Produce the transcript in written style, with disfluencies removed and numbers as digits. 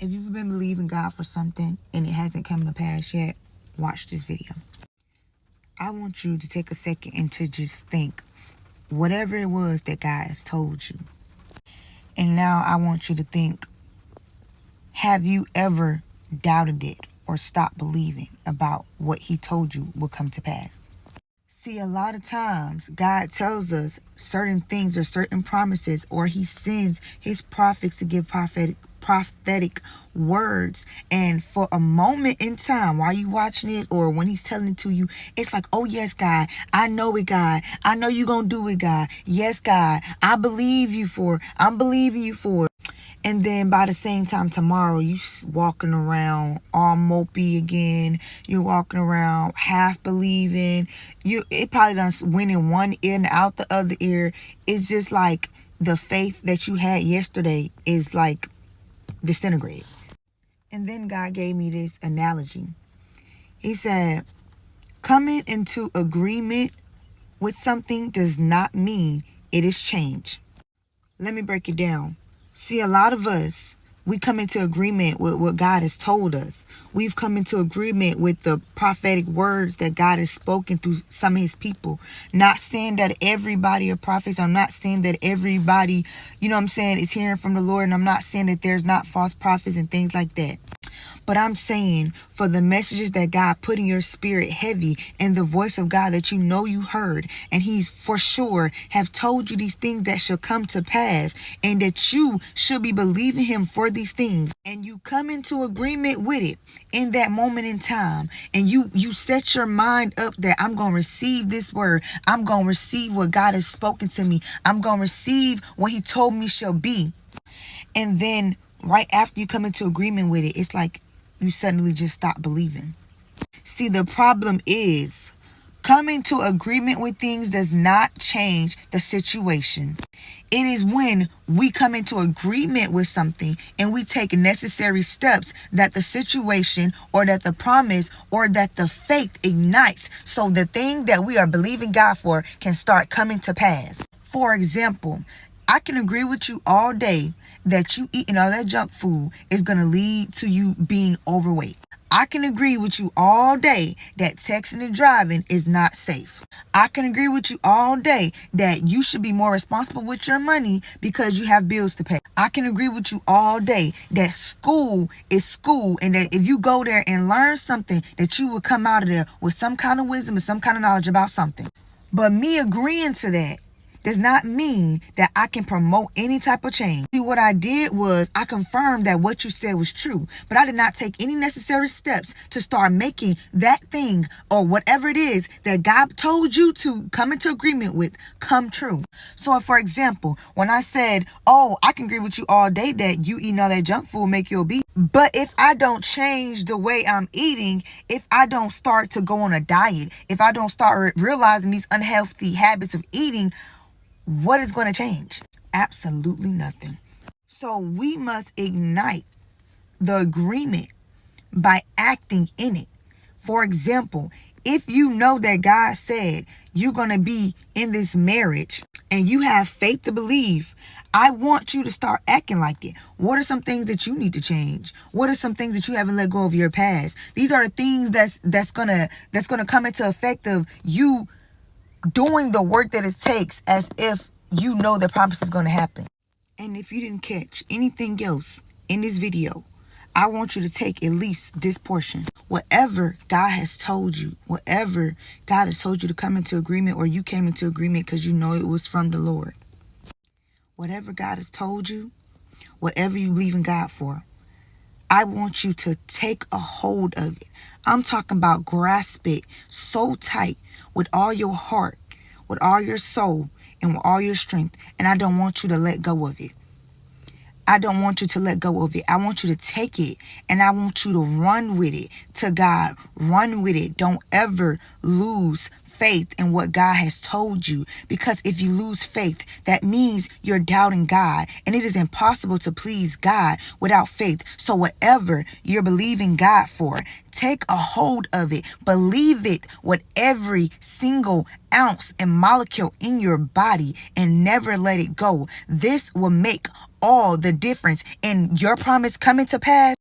If you've been believing God for something and it hasn't come to pass yet, watch this video. I want you to take a second and to just think whatever it was that God has told you. And now I want you to think, have you ever doubted it or stopped believing about what he told you will come to pass? See, a lot of times God tells us certain things or certain promises, or he sends his prophets to give prophetic words, and for a moment in time while you watching it or when he's telling it to you, it's like, oh yes, God, I know it, God, I know you gonna do it, God, yes, God, I'm believing you for it. And then by the same time tomorrow, you walking around all mopey again. You're walking around half believing. It probably done went in one ear and out the other ear. It's just like the faith that you had yesterday is like disintegrated. And then God gave me this analogy. He said, coming into agreement with something does not mean it is change. Let me break it down. See, a lot of us, we come into agreement with what God has told us. We've come into agreement with the prophetic words that God has spoken through some of his people. Not saying that everybody are prophets. I'm not saying that everybody, is hearing from the Lord. And I'm not saying that there's not false prophets and things like that. But I'm saying for the messages that God put in your spirit heavy and the voice of God that you know you heard, and he's for sure have told you these things that shall come to pass, and that you should be believing him for these things, and you come into agreement with it in that moment in time, and you set your mind up that I'm going to receive this word. I'm going to receive what God has spoken to me. I'm going to receive what he told me shall be. And then right after you come into agreement with it, it's like you suddenly just stop believing. See, the problem is coming to agreement with things does not change the situation. It is when we come into agreement with something and we take necessary steps that the situation or that the promise or that the faith ignites, so the thing that we are believing God for can start coming to pass. For example, I can agree with you all day that you eating all that junk food is going to lead to you being overweight. I can agree with you all day that texting and driving is not safe. I can agree with you all day that you should be more responsible with your money because you have bills to pay. I can agree with you all day that school is school, and that if you go there and learn something, that you will come out of there with some kind of wisdom and some kind of knowledge about something. But me agreeing to that does not mean that I can promote any type of change. See, what I did was I confirmed that what you said was true, but I did not take any necessary steps to start making that thing or whatever it is that God told you to come into agreement with come true. So, for example, when I said, oh, I can agree with you all day that you eating all that junk food will make you obese, but if I don't change the way I'm eating, if I don't start to go on a diet, if I don't start realizing these unhealthy habits of eating, what is going to change? Absolutely nothing. So we must ignite the agreement by acting in it. For example, if you know that God said you're going to be in this marriage and you have faith to believe, I want you to start acting like it. What are some things that you need to change? What are some things that you haven't let go of your past? These are the things that's gonna come into effect of you doing the work that it takes as if you know the promise is going to happen. And if you didn't catch anything else in this video, I want you to take at least this portion. Whatever God has told you, whatever God has told you to come into agreement, or you came into agreement because you know it was from the Lord. Whatever God has told you, whatever you believe in God for, I want you to take a hold of it. I'm talking about grasp it so tight with all your heart, with all your soul, and with all your strength. And I don't want you to let go of it. I don't want you to let go of it. I want you to take it and I want you to run with it to God. Run with it. Don't ever lose faith in what God has told you. Because if you lose faith, that means you're doubting God. And it is impossible to please God without faith. So whatever you're believing God for, take a hold of it. Believe it with every single ounce and molecule in your body and never let it go. This will make all the difference in your promise coming to pass.